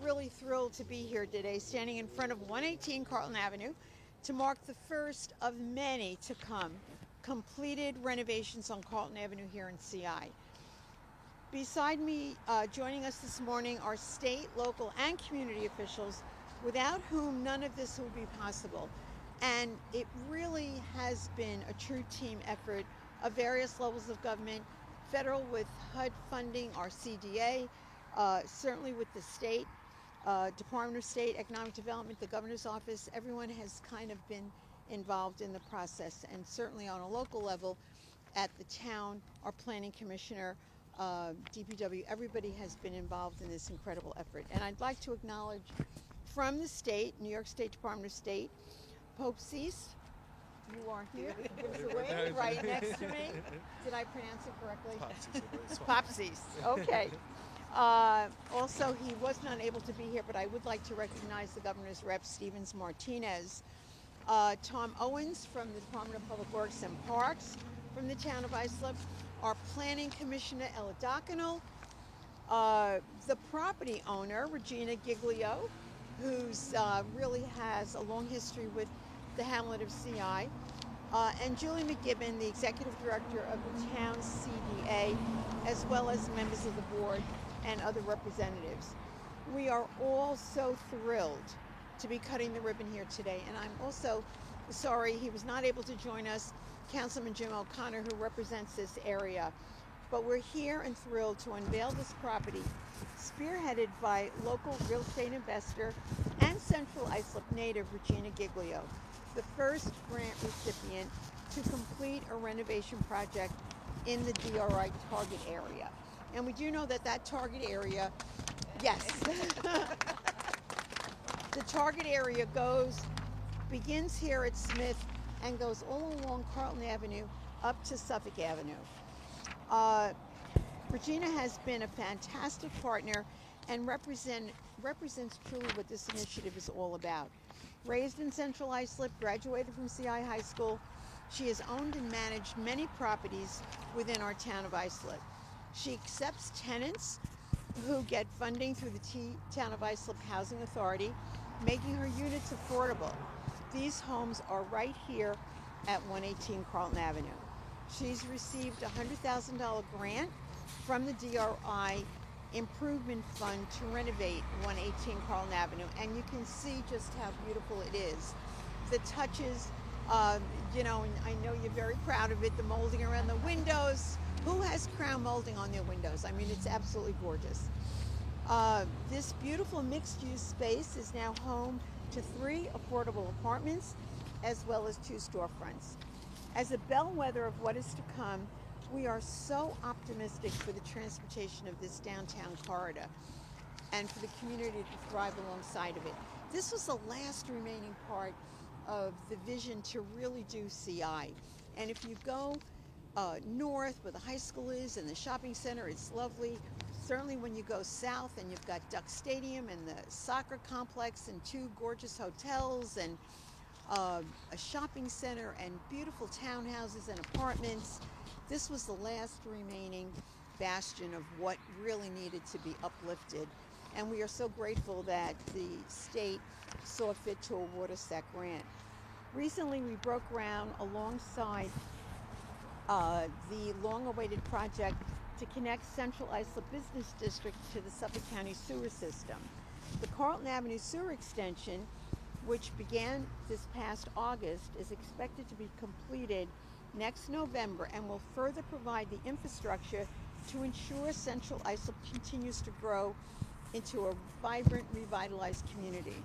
really thrilled to be here today, standing in front of 118 Carlton Avenue to mark the first of many to come completed renovations on Carlton Avenue here in CI. Beside me, joining us this morning are state, local, and community officials without whom none of this would be possible. And it really has been a true team effort of various levels of government, federal with HUD funding, our CDA, certainly with the state, Department of State Economic Development, the governor's office. Everyone has kind of been involved in the process, and certainly on a local level at the town, our planning commissioner, DPW, everybody has been involved in this incredible effort. And I'd like to acknowledge from the state, New York State Department of State, Pope Cease. You are here. Give us a wave right next to me. Did I pronounce it correctly? Pop Cease. Okay. Also, he was not able to be here, but I would like to recognize the governor's rep, Stevens Martinez. Tom Owens from the Department of Public Works and Parks from the town of Islip. Our planning commissioner, Ella Docknell. The property owner, Regina Giglio, who's really has a long history with the hamlet of CI. And Julie McGibbon, the executive director of the town's CDA, as well as members of the board and other representatives. We are all so thrilled to be cutting the ribbon here today. And I'm also sorry he was not able to join us, Councilman Jim O'Connor, who represents this area. But we're here and thrilled to unveil this property, spearheaded by local real estate investor and Central Islip native Regina Giglio, the first grant recipient to complete a renovation project in the DRI target area. And we do know that that target area, yes, the target area begins here at Smith and goes all along Carlton Avenue up to Suffolk Avenue. Regina has been a fantastic partner and represents truly what this initiative is all about. Raised in Central Islip, graduated from CI High School, she has owned and managed many properties within our town of Islip. She accepts tenants who get funding through the Town of Islip Housing Authority, making her units affordable. These homes are right here at 118 Carlton Avenue. She's received a $100,000 grant from the DRI Improvement Fund to renovate 118 Carlton Avenue, and you can see just how beautiful it is. The touches, and I know you're very proud of it, the molding around the windows. Who has crown molding on their windows? I mean, it's absolutely gorgeous. This beautiful mixed-use space is now home to 3 affordable apartments, as well as 2 storefronts. As a bellwether of what is to come, we are so optimistic for the transportation of this downtown corridor and for the community to thrive alongside of it. This was the last remaining part of the vision to really do CI. And if you go north where the high school is and the shopping center, it's lovely. Certainly when you go south and you've got Duck Stadium and the soccer complex and 2 gorgeous hotels and a shopping center and beautiful townhouses and apartments. This was the last remaining bastion of what really needed to be uplifted. And we are so grateful that the state saw fit to award us that grant. Recently, we broke ground alongside the long-awaited project to connect Central Islip Business District to the Suffolk County sewer system. The Carlton Avenue sewer extension, which began this past August, is expected to be completed next November and will further provide the infrastructure to ensure Central Islip continues to grow into a vibrant, revitalized community.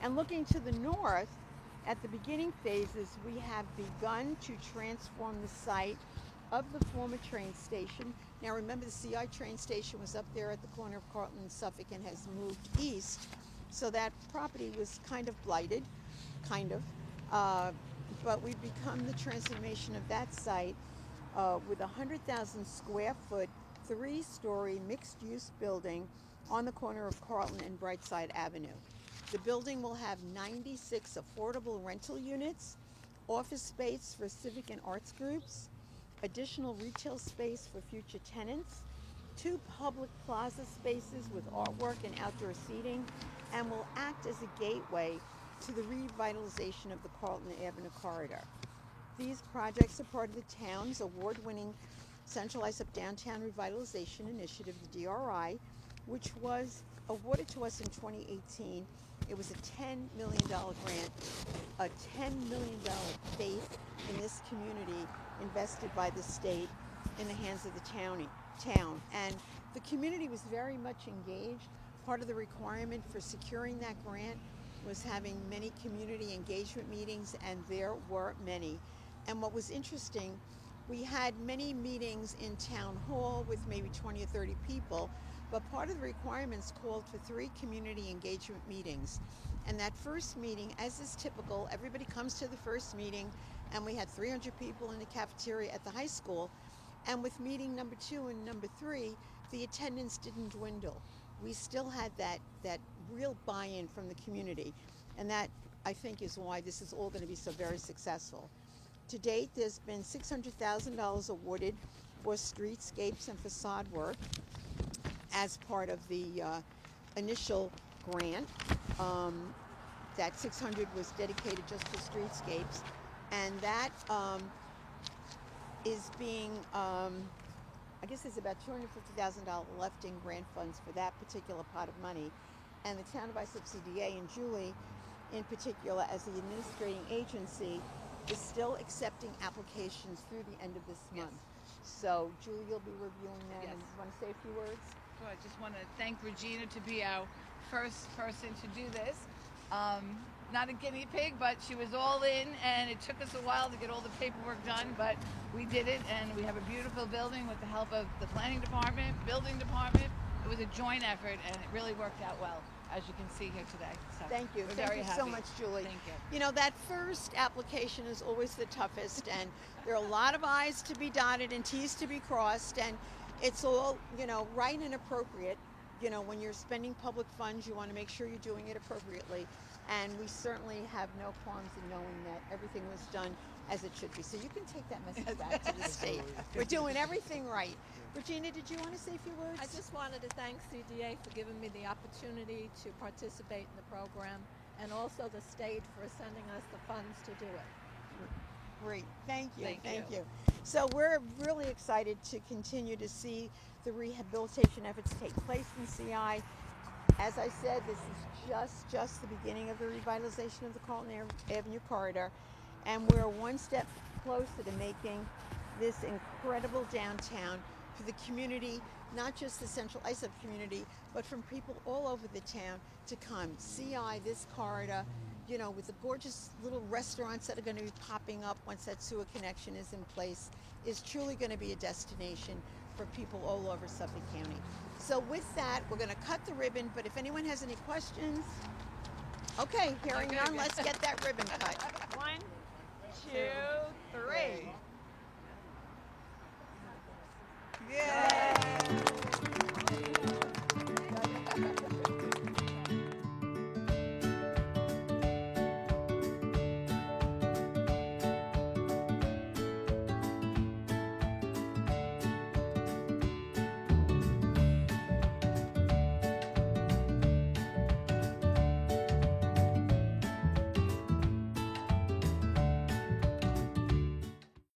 And looking to the north, at the beginning phases, we have begun to transform the site of the former train station. Now remember, the CI train station was up there at the corner of Carlton and Suffolk and has moved east. So that property was kind of blighted, but we've become the transformation of that site with a 100,000 square foot, 3-story mixed-use building on the corner of Carlton and Brightside Avenue. The building will have 96 affordable rental units, office space for civic and arts groups, additional retail space for future tenants, 2 public plaza spaces with artwork and outdoor seating, and will act as a gateway to the revitalization of the Carlton Avenue corridor. These projects are part of the town's award-winning Central Islip Downtown Revitalization Initiative, the DRI, which was awarded to us in 2018. It was a $10 million grant, a $10 million faith in this community invested by the state in the hands of the town. And the community was very much engaged. Part of the requirement for securing that grant was having many community engagement meetings, and there were many. And what was interesting, we had many meetings in town hall with maybe 20 or 30 people, but part of the requirements called for 3 community engagement meetings. And that first meeting, as is typical, everybody comes to the first meeting, and we had 300 people in the cafeteria at the high school. And with meeting number 2 and number 3, the attendance didn't dwindle. We still had that real buy-in from the community. And that, I think, is why this is all going to be so very successful. To date, there's been $600,000 awarded for streetscapes and facade work as part of the initial grant. That $600,000 was dedicated just for streetscapes, and that is being, I guess there's about $250,000 left in grant funds for that particular pot of money. And the Town of Islip CDA, and Julie in particular as the administrating agency, is still accepting applications through the end of this month. So, Julie, you'll be reviewing them. Yes. And you want to say a few words? So I just want to thank Regina to be our first person to do this. Not a guinea pig, but she was all in, and it took us a while to get all the paperwork done, but we did it, and we have a beautiful building with the help of the planning department, building department. It was a joint effort, and it really worked out well, as you can see here today. So Thank you. We're Thank very you happy. so much, Julie. Thank you. You know, that first application is always the toughest, and there are a lot of I's to be dotted and T's to be crossed, and it's all, you know, right and appropriate. You know, when you're spending public funds, you want to make sure you're doing it appropriately. And we certainly have no qualms in knowing that everything was done as it should be. So you can take that message back to the state. We're doing everything right. Regina, did you want to say a few words? I just wanted to thank CDA for giving me the opportunity to participate in the program, and also the state for sending us the funds to do it. Great. Thank you. Thank you. So we're really excited to continue to see the rehabilitation efforts take place in CI. As I said, this is just the beginning of the revitalization of the Carlton Avenue corridor, and we're one step closer to making this incredible downtown for the community, not just the Central Islip community, but from people all over the town to come. CI, this corridor, you know, with the gorgeous little restaurants that are going to be popping up once that sewer connection is in place, is truly going to be a destination for people all over Suffolk County. So with that, we're going to cut the ribbon, but if anyone has any questions, okay, hearing none, let's get that ribbon cut. 1, 2, 3.